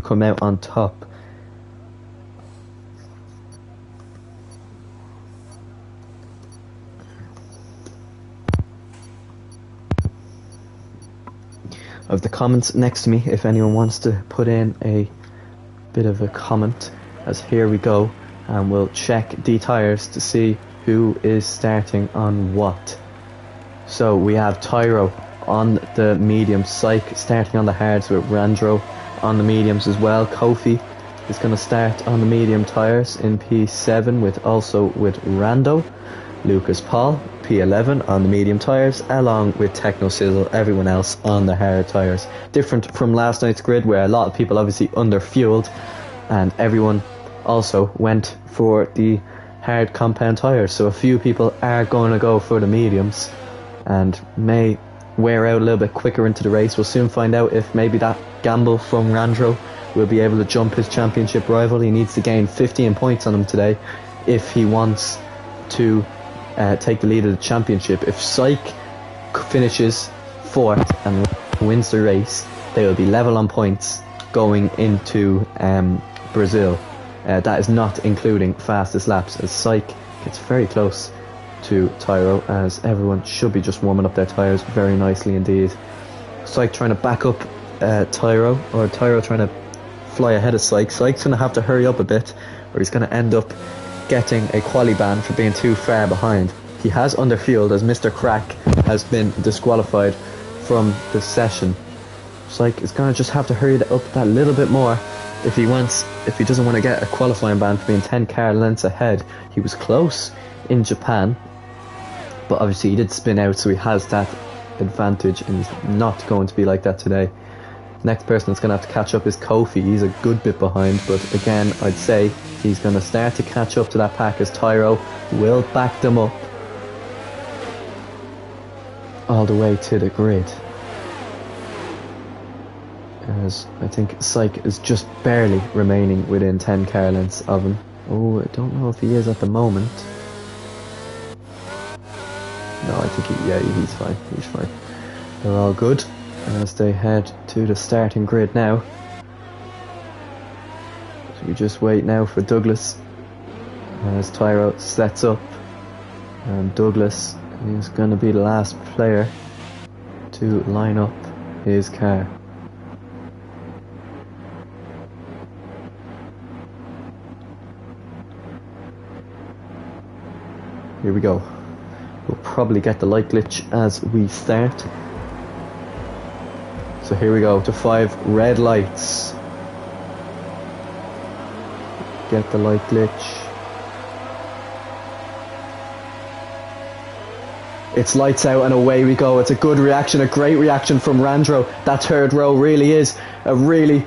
come out on top. I have the comments next to me if anyone wants to put in a bit of a comment, as here we go, and we'll check the tyres to see who is starting on what. So we have Tyro on the mediums, Psych starting on the hards with Randro on the mediums as well. Kofi is going to start on the medium tyres in P7 with Rando. Lucas Paul, P11 on the medium tyres, along with Techno Sizzle, everyone else on the hard tyres. Different from last night's grid, where a lot of people obviously under-fueled, and everyone also went for the hard compound tyres. So a few people are going to go for the mediums, and may wear out a little bit quicker into the race. We'll soon find out if maybe that gamble from Randro will be able to jump his championship rival. He needs to gain 15 points on him today if he wants to take the lead of the championship. If Psych finishes 4th and wins the race, they will be level on points going into Brazil. That is not including fastest laps, as Psych gets very close to Tyro, as everyone should be just warming up their tyres very nicely indeed. Psych trying to back up Tyro, or Tyro trying to fly ahead of Psych. Psych's going to have to hurry up a bit, or he's going to end up getting a quali ban for being too far behind. He has underfueled, as Mr. Crack has been disqualified from the session. Psych is going to just have to hurry up that little bit more if he doesn't want to get a qualifying ban for being 10 car lengths ahead. He was close in Japan, but obviously he did spin out, so he has that advantage, and he's not going to be like that today. Next person that's going to have to catch up is Kofi. He's a good bit behind, but again, I'd say he's going to start to catch up to that pack, as Tyro will back them up all the way to the grid. As I think Psych is just barely remaining within 10 car lengths of him. Oh, I don't know if he is at the moment. No, I think he's fine. He's fine. They're all good as they head to the starting grid now. So we just wait now for Douglas as Tyro sets up, and Douglas is going to be the last player to line up his car. Here we go. We'll probably get the light glitch as we start. So here we go to 5 red lights. Get the light glitch. It's lights out and away we go. It's a good reaction, a great reaction from Randro. That third row really is a really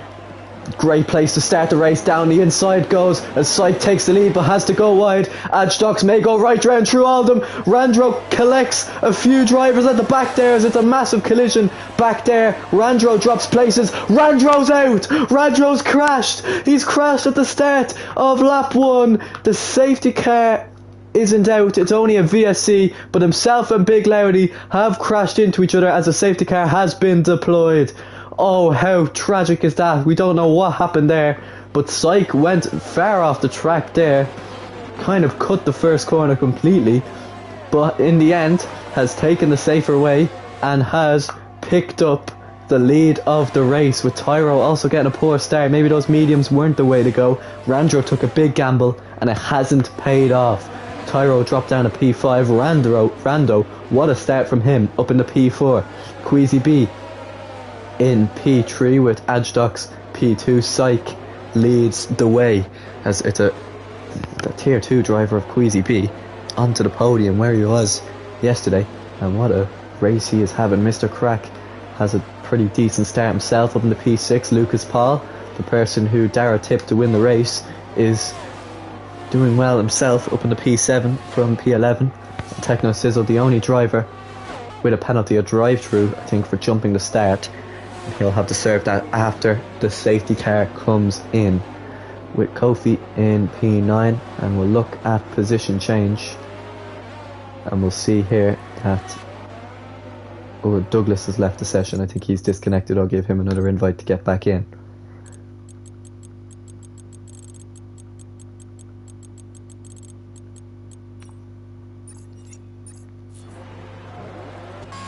great place to start the race. Down the inside goes as Psych takes the lead but has to go wide. Adstox may go right round through all of them. Randro collects a few drivers at the back there as it's a massive collision back there. Randro drops places. Randro's out. Randro's crashed. He's crashed at the start of lap 1. The safety car isn't out, it's only a VSC, but himself and Big Loudy have crashed into each other as a safety car has been deployed. Oh, how tragic is that? We don't know what happened there, but Psych went far off the track there, kind of cut the first corner completely, but in the end has taken the safer way and has picked up the lead of the race, with Tyro also getting a poor start. Maybe those mediums weren't the way to go. Randro took a big gamble and it hasn't paid off. Tyro dropped down to P5. Rando, what a start from him, up into P4. Queasy B in P3 with Adstox P2. Psych leads the way as it's the tier 2 driver of Queasy B onto the podium where he was yesterday, and what a race he is having. Mr. Crack has a pretty decent start himself up in the P6. Lucas Paul, the person who Dara tipped to win the race, is doing well himself up in the P7 from P11. Techno Sizzle, the only driver with a penalty, a drive-through, I think, for jumping the start. He'll have to serve that after the safety car comes in, with Kofi in P9, and we'll look at position change, and we'll see here that Douglas has left the session. I think he's disconnected. I'll give him another invite to get back in.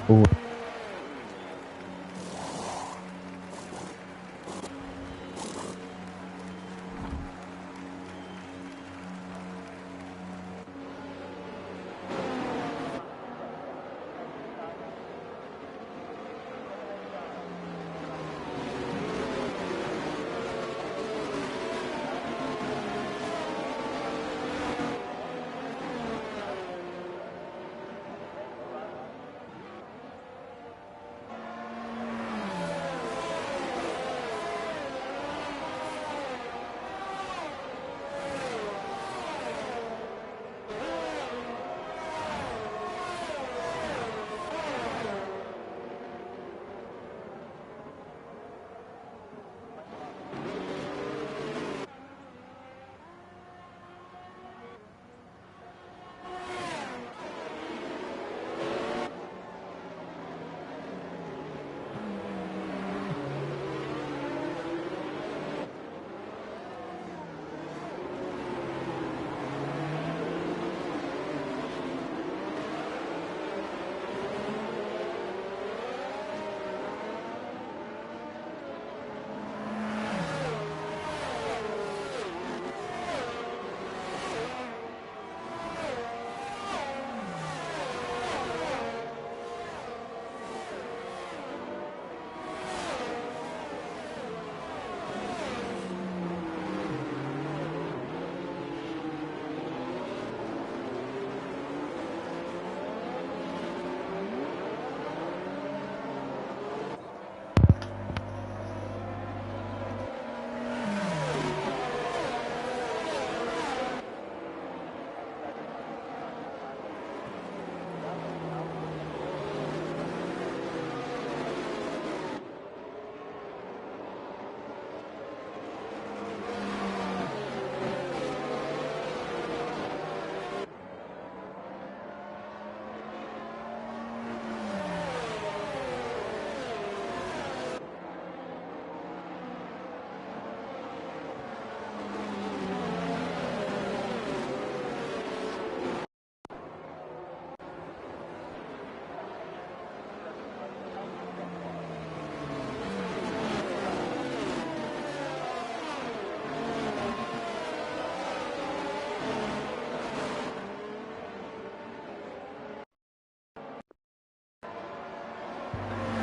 Ooh.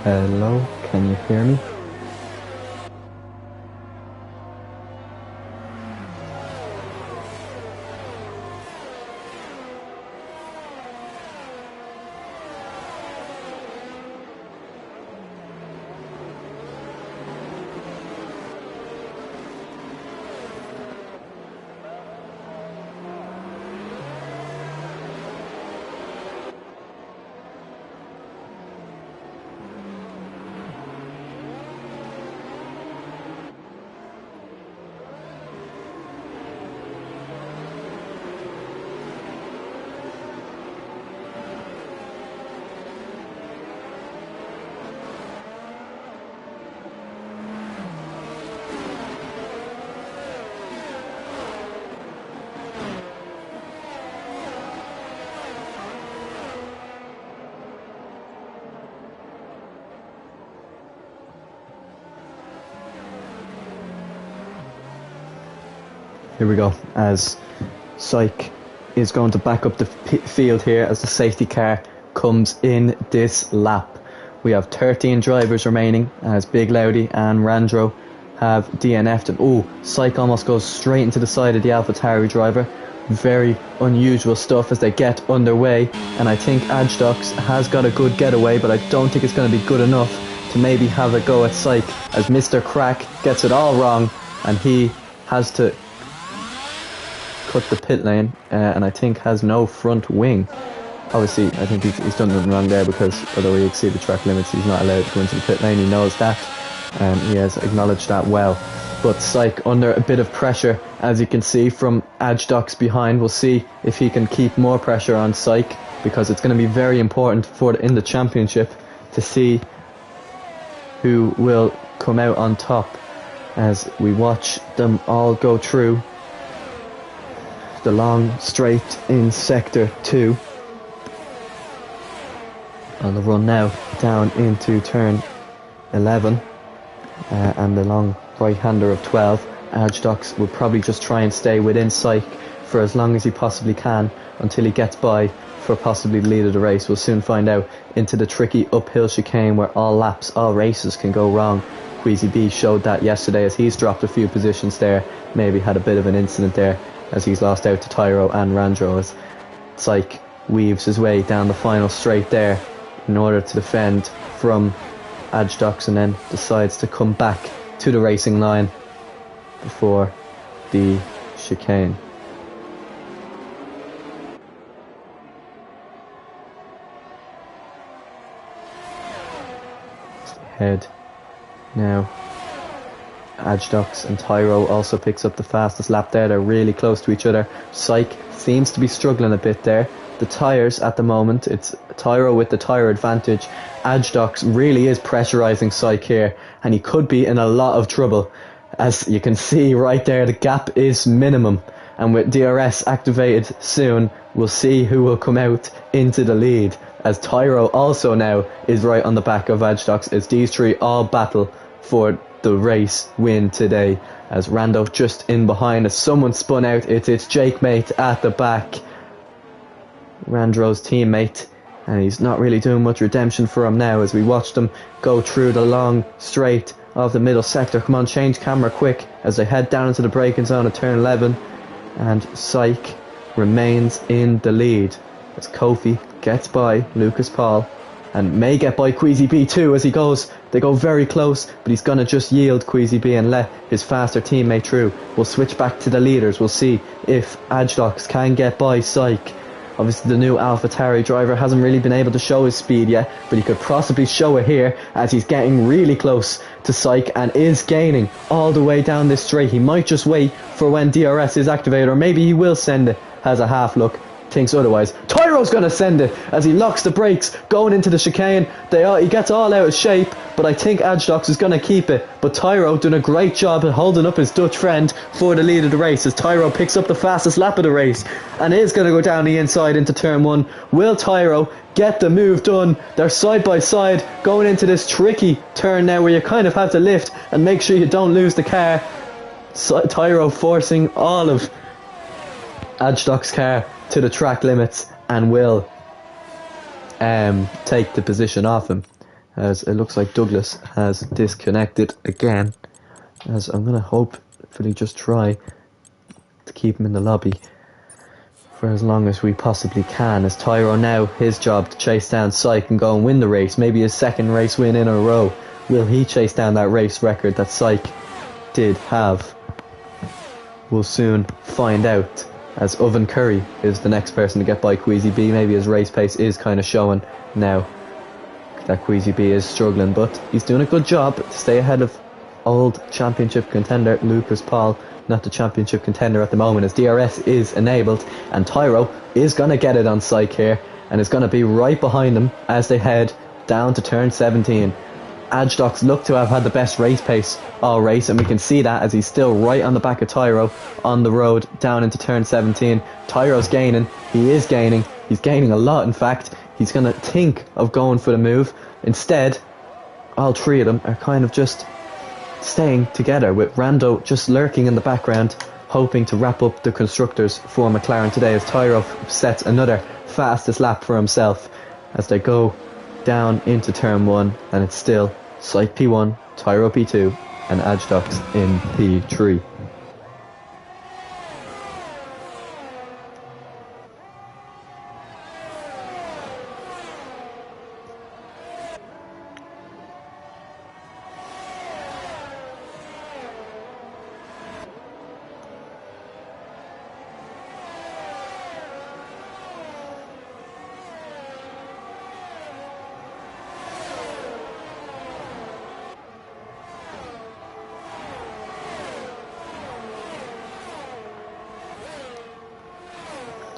Hello, can you hear me? Here we go, as Psych is going to back up the field here as the safety car comes in this lap. We have 13 drivers remaining as Big Loudy and Randro have DNF'd. And oh, Psych almost goes straight into the side of the AlphaTauri driver. Very unusual stuff as they get underway, and I think Ajdux has got a good getaway, but I don't think it's going to be good enough to maybe have a go at Psych, as Mr. Crack gets it all wrong and he has to cut the pit lane, and I think has no front wing. Obviously, I think he's done nothing wrong there, because although he exceeded track limits, he's not allowed to go into the pit lane. He knows that, and he has acknowledged that well. But Psych under a bit of pressure, as you can see from Ajdux behind. We'll see if he can keep more pressure on Psych, because it's going to be very important in the championship to see who will come out on top as we watch them all go through the long straight in sector 2. on the run now down into turn 11, and the long right-hander of 12. Ajdox will probably just try and stay within sight for as long as he possibly can until he gets by for possibly the lead of the race. We'll soon find out. Into the tricky uphill chicane where all laps, all races can go wrong. Queasy B showed that yesterday as he's dropped a few positions there, maybe had a bit of an incident there as he's lost out to Tyro and Randro as Syke weaves his way down the final straight there in order to defend from Ajdox, and then decides to come back to the racing line before the chicane. Head now. Ajdox and Tyro also picks up the fastest lap there. They're really close to each other. Syke seems to be struggling a bit there. The tyres at the moment, it's Tyro with the tyre advantage. Ajdox really is pressurising Syke here, and he could be in a lot of trouble. As you can see right there, the gap is minimum, and with DRS activated soon, we'll see who will come out into the lead, as Tyro also now is right on the back of Ajdox, as these three all battle for the race win today. As Rando just in behind, as someone spun out, it's Jake Mate at the back, Randro's teammate, and he's not really doing much redemption for him now as we watch them go through the long straight of the middle sector. Come on, change camera quick as they head down into the braking zone at turn 11, and Syke remains in the lead as Kofi gets by Lucas Paul and may get by Queasy B too as he goes. They go very close, but he's going to just yield Queasy B and let his faster teammate through. We'll switch back to the leaders. We'll see if Ajdox can get by Syke. Obviously the new AlphaTauri driver hasn't really been able to show his speed yet, but he could possibly show it here as he's getting really close to Syke and is gaining all the way down this straight. He might just wait for when DRS is activated, or maybe he will send it. Has a half look, thinks otherwise. Tyro's going to send it as he locks the brakes going into the chicane. He gets all out of shape, but I think Ajdox is going to keep it. But Tyro doing a great job at holding up his Dutch friend for the lead of the race as Tyro picks up the fastest lap of the race and is going to go down the inside into turn 1. Will Tyro get the move done? They're side by side going into this tricky turn now where you kind of have to lift and make sure you don't lose the car. Tyro forcing all of Ajdox's car to the track limits and will take the position off him, as it looks like Douglas has disconnected again, as I'm going to hopefully just try to keep him in the lobby for as long as we possibly can, as Tyro now, his job to chase down Syke and go and win the race, maybe his second race win in a row. Will he chase down that race record that Syke did have? We'll soon find out, as Oven Curry is the next person to get by Queasy B. Maybe his race pace is kind of showing now that Queasy B is struggling, but he's doing a good job to stay ahead of old championship contender Lucas Paul, not the championship contender at the moment, as DRS is enabled, and Tyro is going to get it on Syke here and is going to be right behind him as they head down to turn 17. Ajdox look to have had the best race pace all race, and we can see that as he's still right on the back of Tyro on the road down into turn 17. Tyro's gaining, he's gaining a lot in fact. He's going to think of going for the move. Instead, all three of them are kind of just staying together, with Rando just lurking in the background, hoping to wrap up the constructors for McLaren today, as Tyro sets another fastest lap for himself as they go down into turn 1, and it's still Syke P1, Tyro P2 and Ajdox in P3.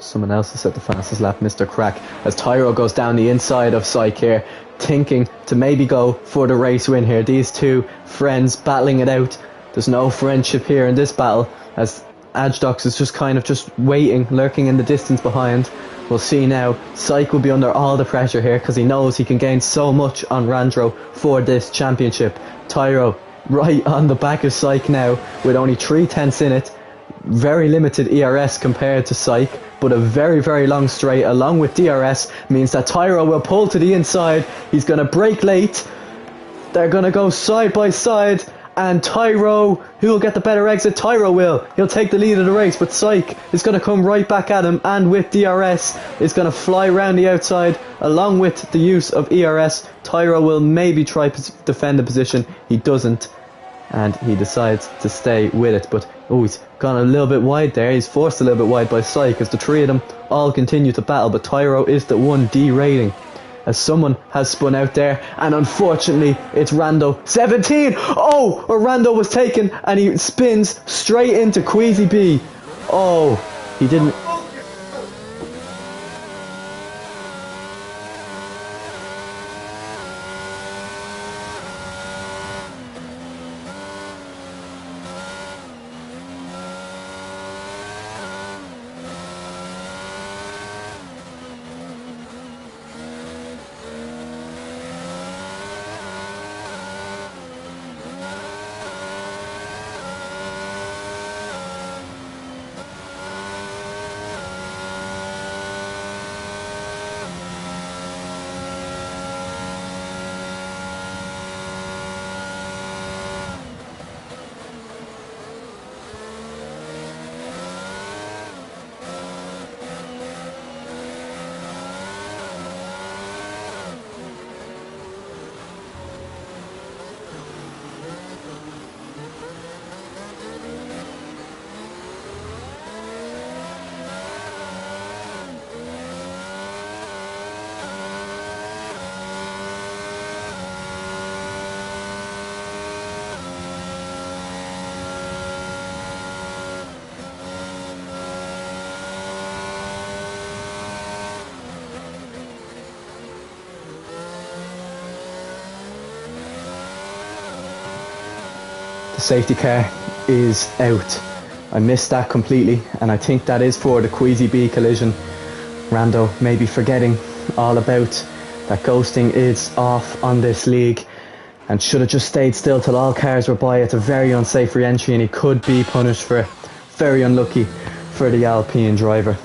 Someone else has set the fastest lap, Mr. Crack, as Tyro goes down the inside of Syke here, thinking to maybe go for the race win here. These two friends battling it out. There's no friendship here in this battle, as Ajdox is just kind of just waiting, lurking in the distance behind. We'll see now. Syke will be under all the pressure here because he knows he can gain so much on Randro for this championship. Tyro right on the back of Syke now with only 3/10 in it. Very limited ERS compared to Syke, but a very, very long straight along with DRS means that Tyro will pull to the inside. He's going to brake late. They're going to go side by side. And Tyro, who will get the better exit? Tyro will. He'll take the lead of the race, but Syke is going to come right back at him, and with DRS is going to fly around the outside along with the use of ERS. Tyro will maybe try to defend the position. He doesn't, and he decides to stay with it. But he's gone a little bit wide there. He's forced a little bit wide by Syke as the three of them all continue to battle, but Tyro is the one derailing, as someone has spun out there, and unfortunately it's Rando 17. Rando was taken and he spins straight into Queasy B. He didn't. The safety car is out. I missed that completely, and I think that is for the Queasy B collision. Rando may be forgetting all about that ghosting is off on this league and should have just stayed still till all cars were by. It's a very unsafe re-entry and he could be punished for it. Very unlucky for the Alpine driver.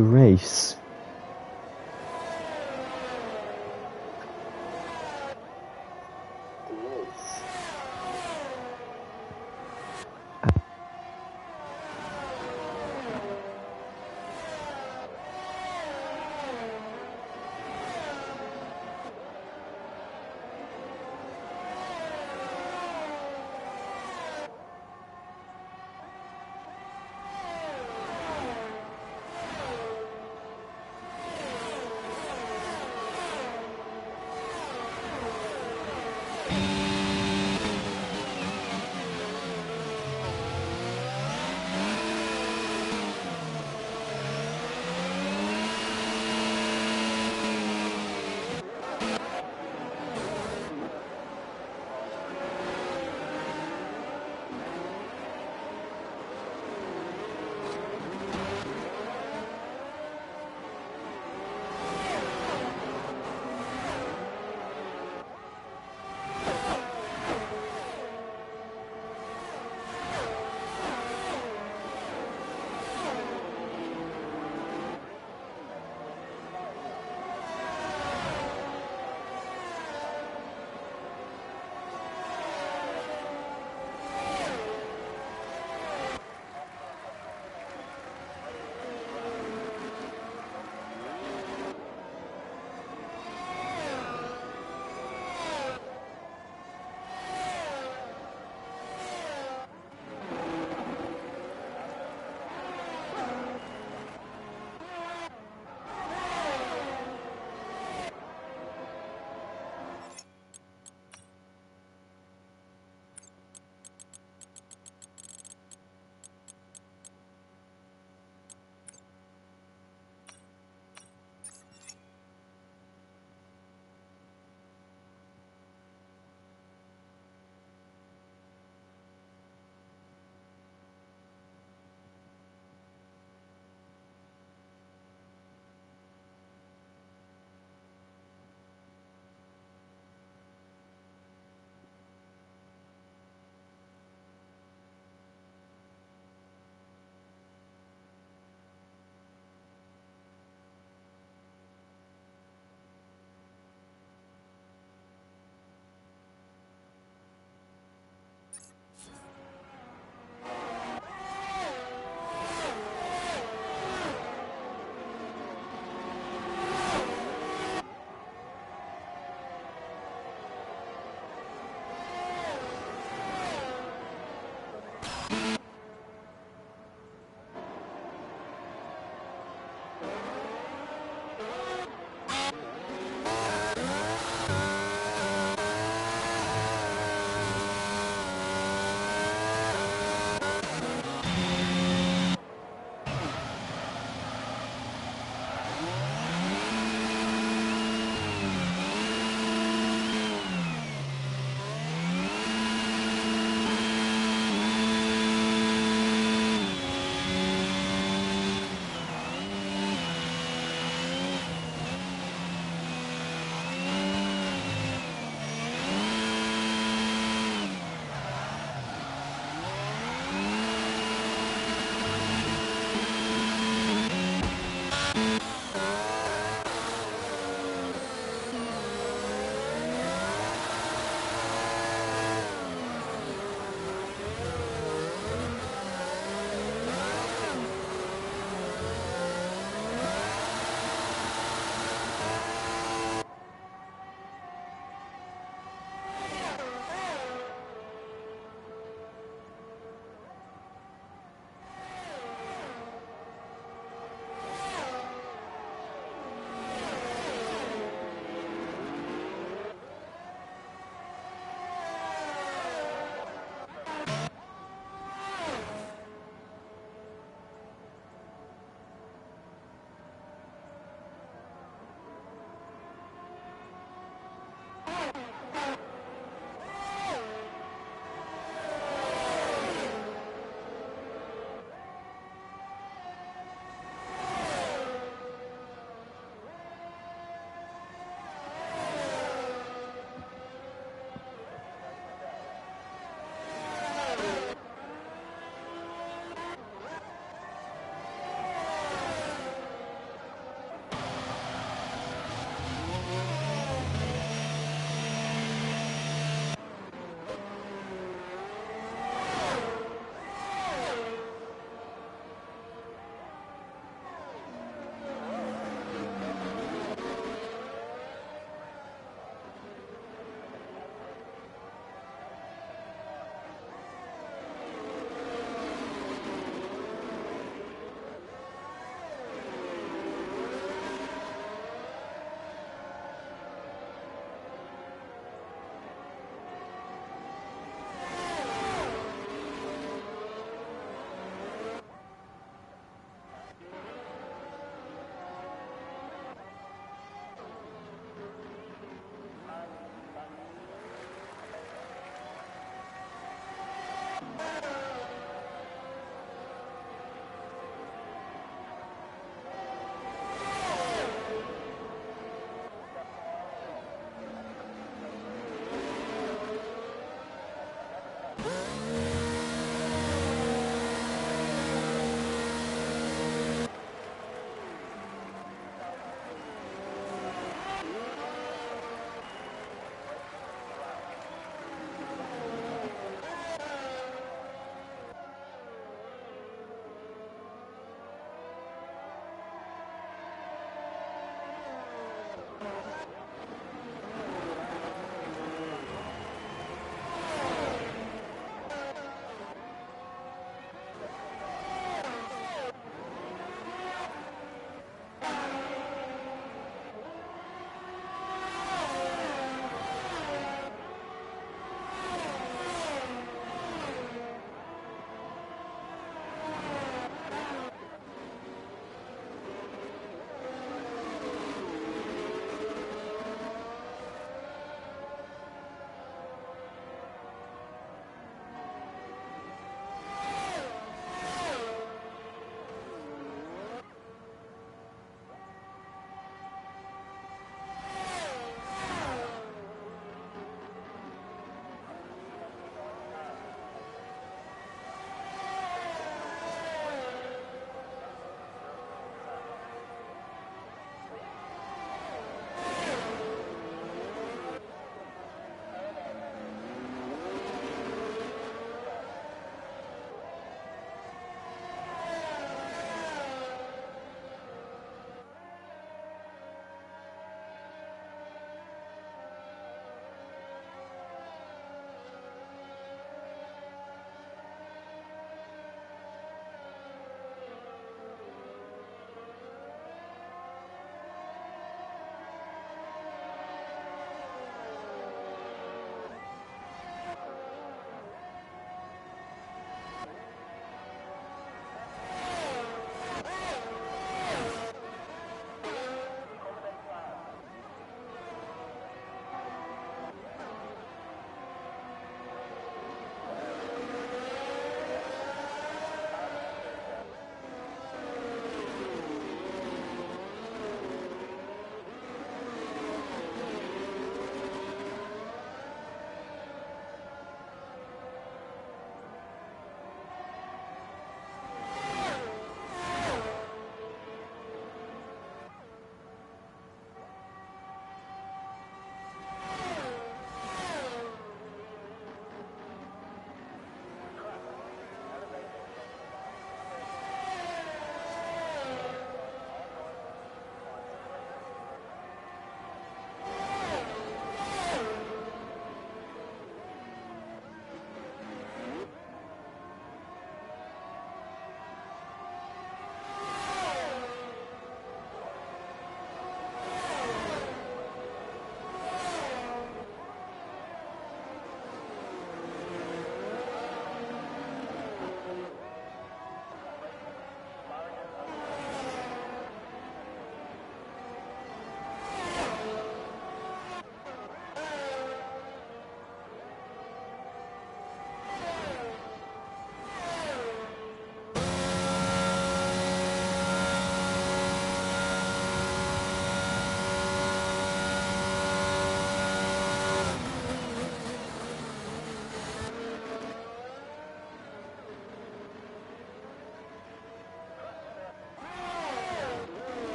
The race.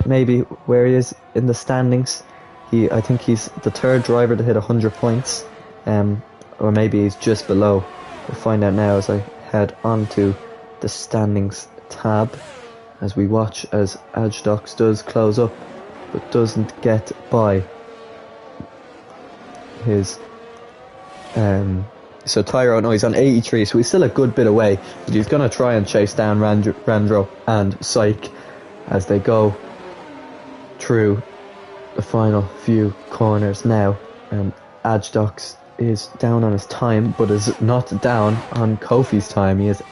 Maybe where he is in the standings, I think he's the third driver to hit 100 points, or maybe he's just below. We'll find out now as I head onto the standings tab, as we watch as Ajdox does close up, but doesn't get by his. So Tyro, no, he's on 83, so he's still a good bit away, but he's going to try and chase down Randro and Psych as they go through the final few corners now. Ajdox is down on his time, but is not down on Kofi's time. He is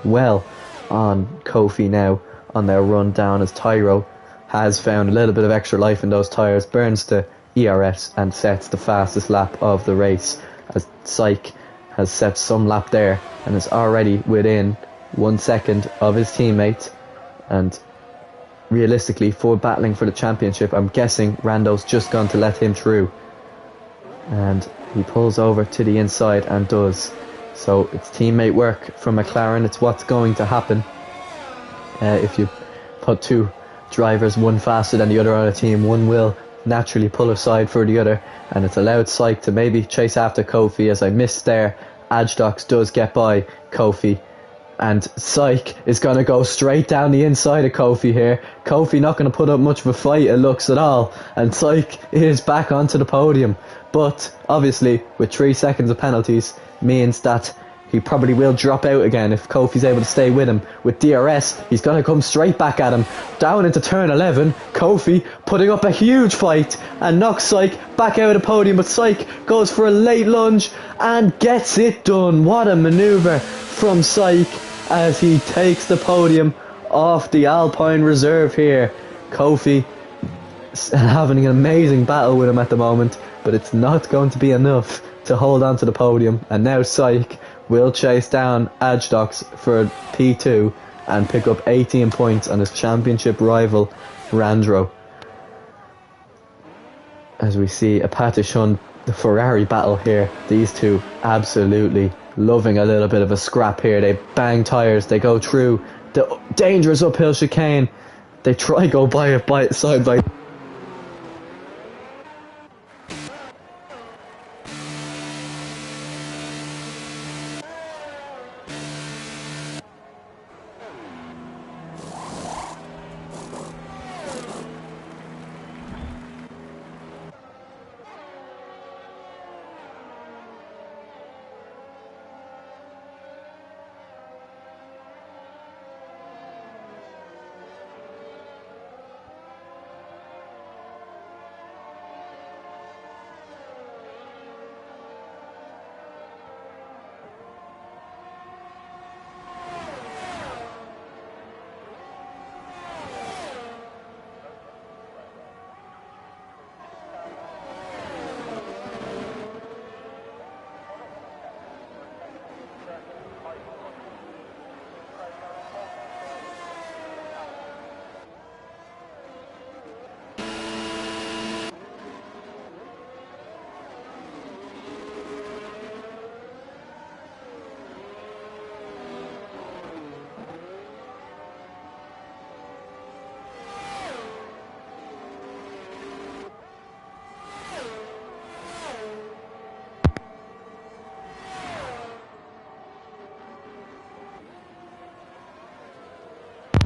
well on Kofi now on their run down, as Tyro has found a little bit of extra life in those tyres, burns to ERS and sets the fastest lap of the race, as Psych has set some lap there and is already within 1 second of his teammate. And realistically, for battling for the championship, I'm guessing Rando's just gone to let him through, and he pulls over to the inside and does. So it's teammate work from McLaren. It's what's going to happen if you put two drivers, one faster than the other on a team. One will naturally pull aside for the other, and it's allowed Psych to maybe chase after Kofi. As I missed there, Ajdox does get by Kofi, and Psych is going to go straight down the inside of Kofi here. Kofi not going to put up much of a fight, it looks, at all, and Psych is back onto the podium. But obviously, with 3 seconds of penalties, means that he probably will drop out again if Kofi's able to stay with him. With DRS, he's going to come straight back at him. Down into turn 11, Kofi putting up a huge fight and knocks Psych back out of the podium. But Psych goes for a late lunge and gets it done. What a manoeuvre from Psych as he takes the podium off the Alpine Reserve here. Kofi having an amazing battle with him at the moment, but it's not going to be enough to hold on to the podium. And now Psych will chase down Ajdox for P2 and pick up 18 points on his championship rival Randro. As we see a Patishun, the Ferrari battle here, these two absolutely loving a little bit of a scrap here. They bang tyres, they go through the dangerous uphill chicane, they try go by it side by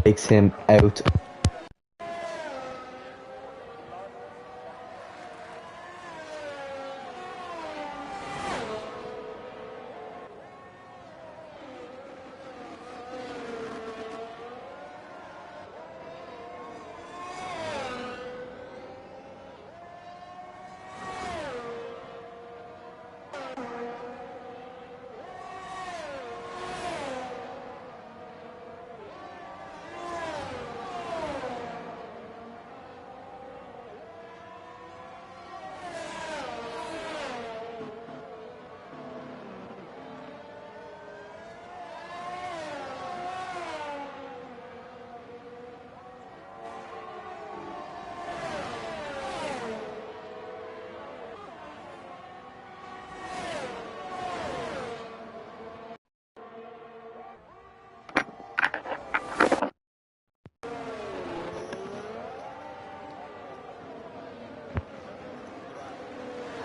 takes him out.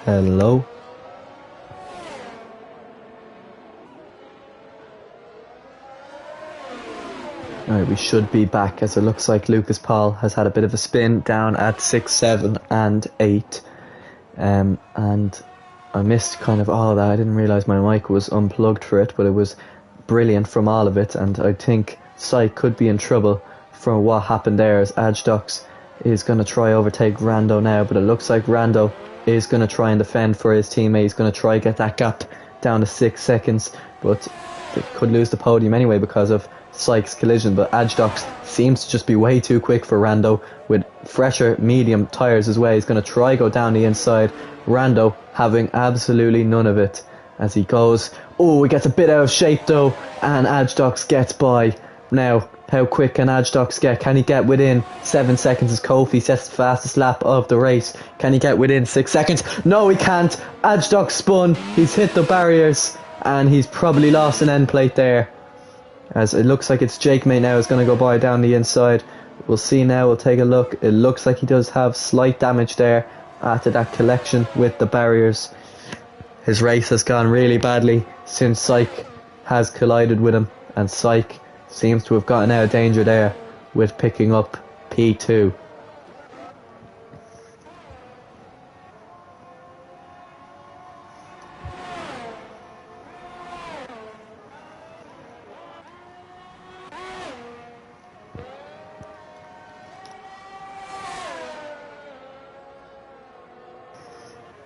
Hello. Alright, we should be back, as it looks like Lucas Paul has had a bit of a spin down at 6, 7 and 8. And I missed kind of all of that. I didn't realise my mic was unplugged for it, but it was brilliant from all of it, and I think Syke could be in trouble from what happened there, as Ajdux is going to try overtake Rando now, but it looks like Rando is going to try and defend for his teammate. He's going to try get that gap down to 6 seconds, but they could lose the podium anyway because of Syke's collision. But Ajdux seems to just be way too quick for Rando, with fresher medium tyres as well. He's going to try go down the inside. Rando having absolutely none of it as he goes. Oh, he gets a bit out of shape though, and Ajdux gets by. Now, how quick can Ajdux get? Can he get within 7 seconds as Kofi sets the fastest lap of the race? Can he get within 6 seconds? No, he can't. Ajdux spun. He's hit the barriers, and he's probably lost an end plate there, as it looks like it's Jake May now is going to go by down the inside. We'll see now. We'll take a look. It looks like he does have slight damage there after that collection with the barriers. His race has gone really badly since Syke has collided with him, and Syke seems to have gotten out of danger there with picking up P2.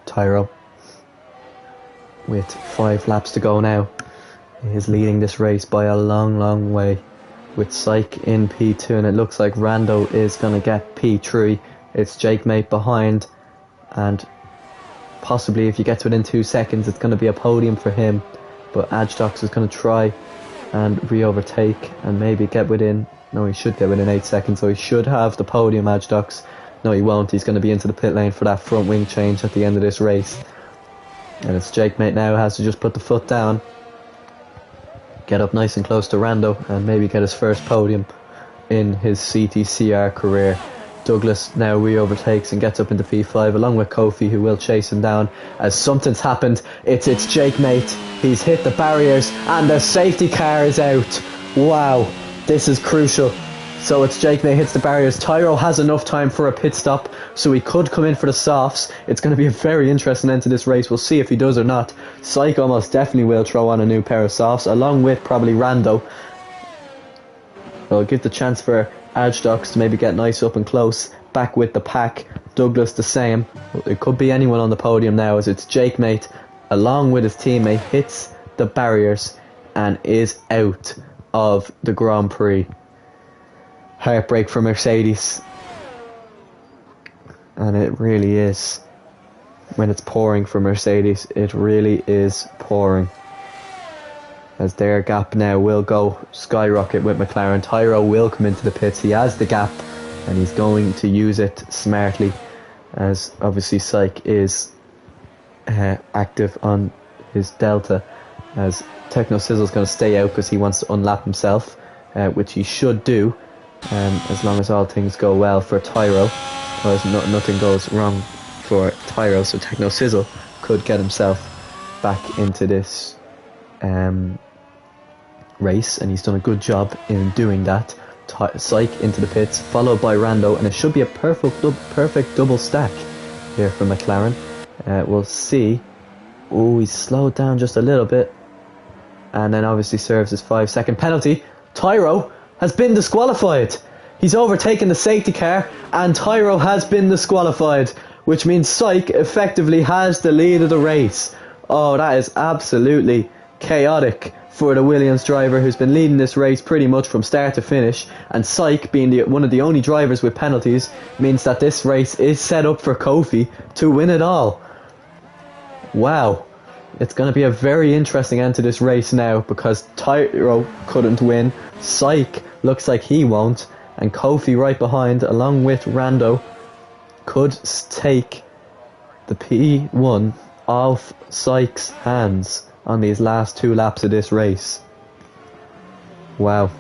Tyro, with 5 laps to go now, is leading this race by a long way, with Syke in P2, and it looks like Rando is going to get P3. It's Jake Mate behind, and possibly if you get to within 2 seconds it's going to be a podium for him, but Ajdux is going to try and re-overtake and maybe get within, no, he should get within 8 seconds, so he should have the podium. Ajdux, no, he won't. He's going to be into the pit lane for that front wing change at the end of this race, and it's Jake Mate now has to just put the foot down, get up nice and close to Rando, and maybe get his first podium in his CTCR career. Douglas now re-overtakes and gets up into P5 along with Kofi, who will chase him down as something's happened. It's Jake Mate. He's hit the barriers and the safety car is out. Wow, this is crucial. So it's Jake May hits the barriers. Tyro has enough time for a pit stop, so he could come in for the softs. It's going to be a very interesting end to this race. We'll see if he does or not. Syke almost definitely will throw on a new pair of softs, along with probably Rando. It'll give the chance for Ajdux to maybe get nice up and close, back with the pack. Douglas the same. It could be anyone on the podium now, as it's Jake Mate, along with his teammate, hits the barriers and is out of the Grand Prix. Heartbreak for Mercedes, and it really is. When it's pouring for Mercedes, it really is pouring, as their gap now will go skyrocket with McLaren. Tyro will come into the pits. He has the gap and he's going to use it smartly, as obviously Syke is active on his Delta, as Techno Sizzle's going to stay out because he wants to unlap himself, which he should do. As long as all things go well for Tyro, or as nothing goes wrong for Tyro, so Techno Sizzle could get himself back into this race, and he's done a good job in doing that. Syke into the pits, followed by Rando, and it should be a perfect double stack here for McLaren. We'll see. Oh, he's slowed down just a little bit, and then obviously serves his 5-second penalty. Tyro has been disqualified. He's overtaken the safety car and Tyro has been disqualified, which means Syke effectively has the lead of the race. Oh, that is absolutely chaotic for the Williams driver, who's been leading this race pretty much from start to finish, and Syke, being one of the only drivers with penalties, means that this race is set up for Kofi to win it all. Wow. It's going to be a very interesting end to this race now, because Tyro couldn't win, Syke looks like he won't, and Kofi right behind along with Rando could take the P1 off Syke's hands on these last 2 laps of this race. Wow.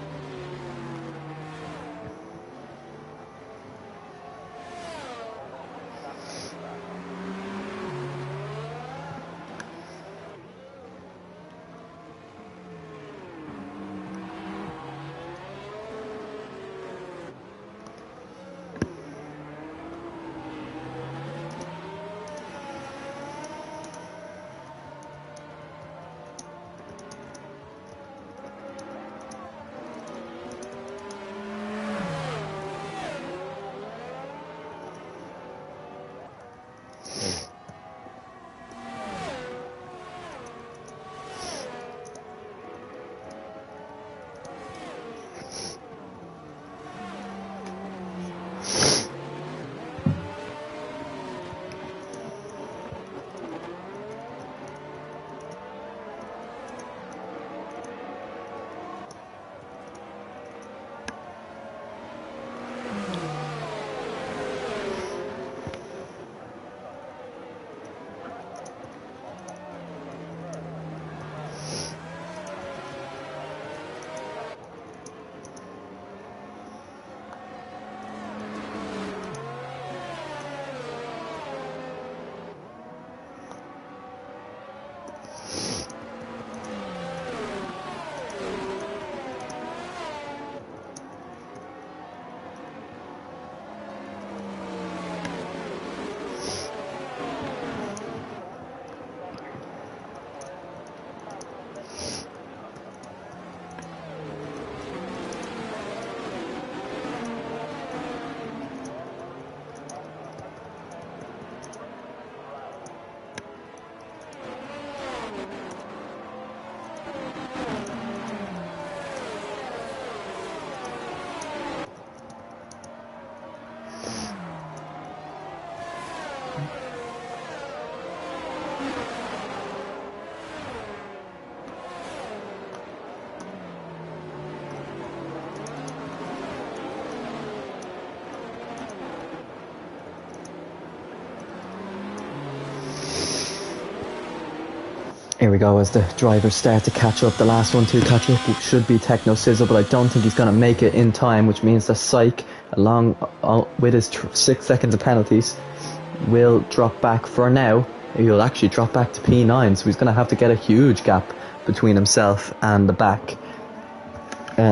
Here we go as the drivers start to catch up. The last one to catch up should be Techno Sizzle, but I don't think he's going to make it in time, which means that Psych, along with his 6 seconds of penalties, will drop back for now. He'll actually drop back to P9, so he's going to have to get a huge gap between himself and the back.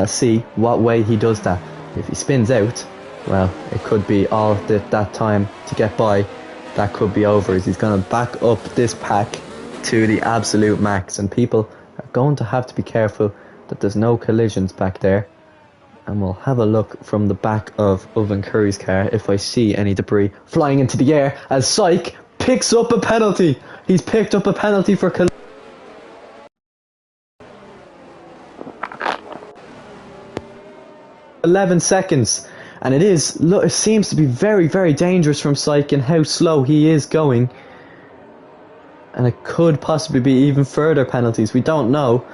See what way he does that. If he spins out, well, it could be all that time to get by. That could be over as he's going to back up this pack to the absolute max, and people are going to have to be careful that there's no collisions back there. And we'll have a look from the back of Oven Curry's car if I see any debris flying into the air as Psych picks up a penalty. He's picked up a penalty for 11 seconds, and it seems to be very, very dangerous from Psych and how slow he is going. And it could possibly be even further penalties. We don't know,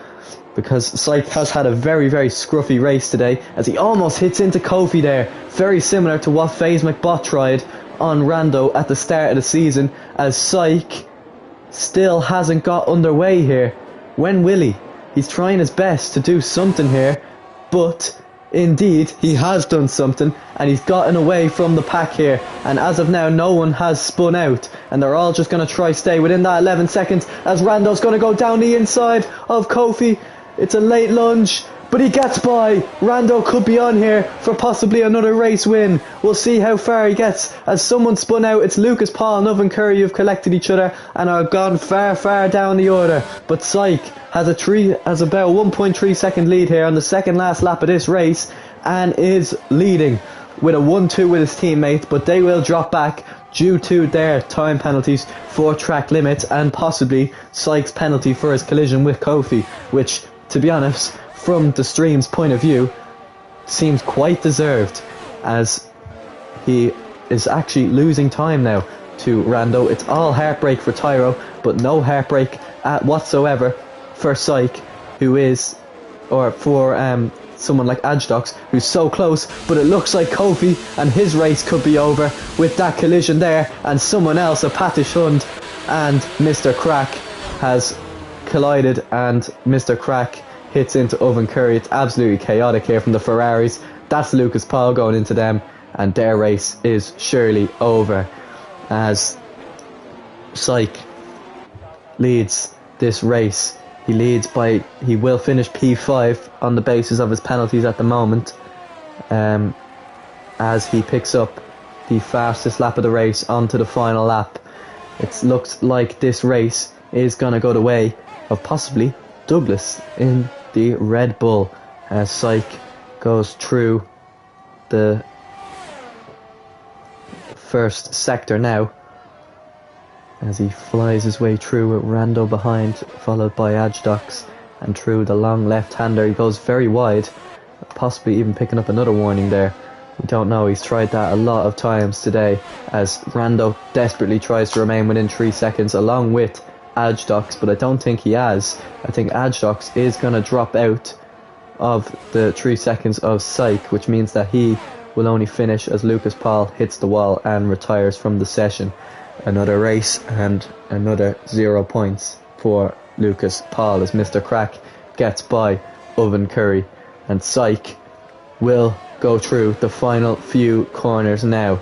because Psych has had a very, very scruffy race today as he almost hits into Kofi there. Very similar to what FaZe McBot tried on Rando at the start of the season, as Psych still hasn't got underway here. When will he? He's trying his best to do something here, but indeed he has done something, and he's gotten away from the pack here, and as of now no one has spun out, and they're all just going to try stay within that 11 seconds as Rando's going to go down the inside of Kofi. It's a late lunge, but he gets by. Rando could be on here for possibly another race win. We'll see how far he gets as someone spun out. It's Lucas Paul and Oven Curry who've collected each other and are gone far, far down the order, but Psych has about 1.3 second lead here on the second last lap of this race, and is leading with a 1-2 with his teammate, but they will drop back due to their time penalties for track limits and possibly Psych's penalty for his collision with Kofi, which, to be honest, from the stream's point of view, seems quite deserved, as he is actually losing time now to Rando. It's all heartbreak for Tyro, but no heartbreak whatsoever for Psych, or for someone like Ajdox, who's so close, but it looks like Kofi and his race could be over with that collision there, and someone else, a Patish Hund and Mr. Crack, has collided, and Mr. Crack hits into Oven Curry. It's absolutely chaotic here from the Ferraris. That's Lucas Paul going into them, and their race is surely over as Psych leads this race. He will finish P5 on the basis of his penalties at the moment, as he picks up the fastest lap of the race onto the final lap. It looks like this race is going to go the way of possibly Douglas in the Red Bull, as Psych goes through the first sector now, as he flies his way through with Rando behind, followed by Ajdox, and through the long left-hander. He goes very wide, possibly even picking up another warning there. We don't know. He's tried that a lot of times today, as Rando desperately tries to remain within 3 seconds along with Ajdox, but I don't think he has. I think Ajdox is going to drop out of the 3 seconds of Psych, which means that he will only finish as Lucas Paul hits the wall and retires from the session. Another race and another 0 points for Lucas Paul as Mr. Crack gets by Oven Curry, and Psych will go through the final few corners now.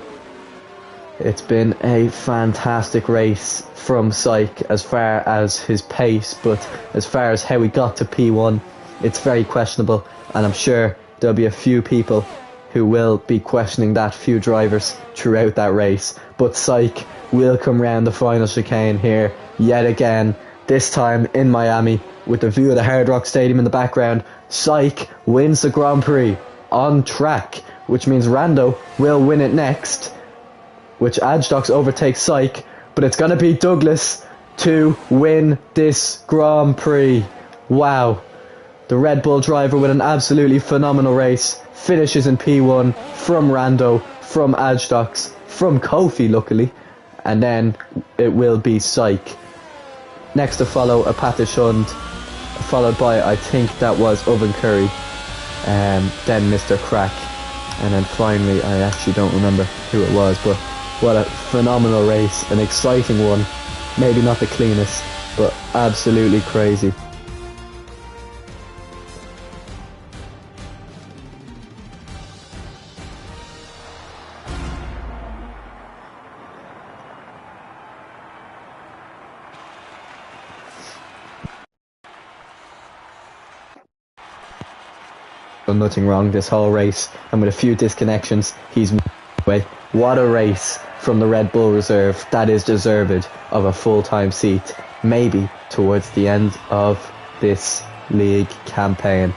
It's been a fantastic race from Psych as far as his pace, but as far as how he got to P1, it's very questionable, and I'm sure there'll be a few people who will be questioning that, few drivers throughout that race. But Psych will come round the final chicane here yet again, this time in Miami with the view of the Hard Rock Stadium in the background. Psych wins the Grand Prix on track, which means Rando will win it next, which Ajdox overtakes Psych, but it's going to be Douglas to win this Grand Prix. Wow. The Red Bull driver with an absolutely phenomenal race finishes in P1 from Rando, from Ajdox, from Kofi luckily, and then it will be Psych. Next to follow a Patish Hund, followed by, I think that was Oven Curry, then Mr. Crack, and then finally I actually don't remember who it was, but what a phenomenal race, an exciting one, maybe not the cleanest, but absolutely crazy. Done nothing wrong this whole race, and with a few disconnections, he's away. What a race from the Red Bull Reserve. That is deserved of a full-time seat, maybe towards the end of this league campaign.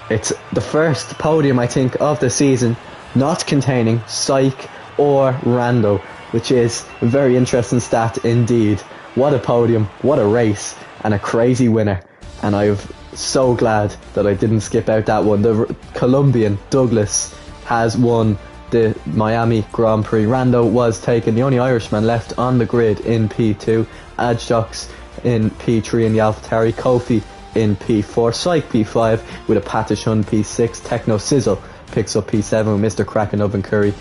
It's the first podium, I think, of the season not containing Syke or Rando, which is a very interesting stat indeed. What a podium, what a race, and a crazy winner. And I'm so glad that I didn't skip out that one. The Colombian Douglas has won the Miami Grand Prix. Rando was taken, the only Irishman left on the grid in P2. Adjox in P3 in the AlphaTauri. Kofi in P4. Syke P5 with a Patishun P6. Techno Sizzle picks up P7 with Mr. Kraken Oven Curry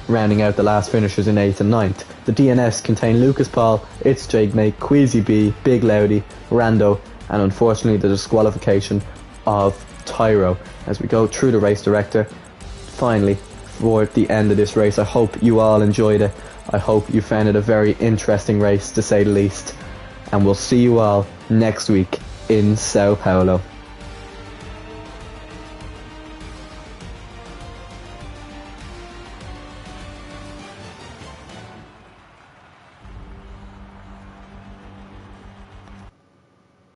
rounding out the last finishers in 8th and 9th. The DNFs contain Lucas Paul, It's Jake Mate, Queasy B, Big Loudy, Rando, and unfortunately the disqualification of Tyro. As we go through the race director, finally for the end of this race, I hope you all enjoyed it. I hope you found it a very interesting race, to say the least, and we'll see you all next week in Sao Paulo.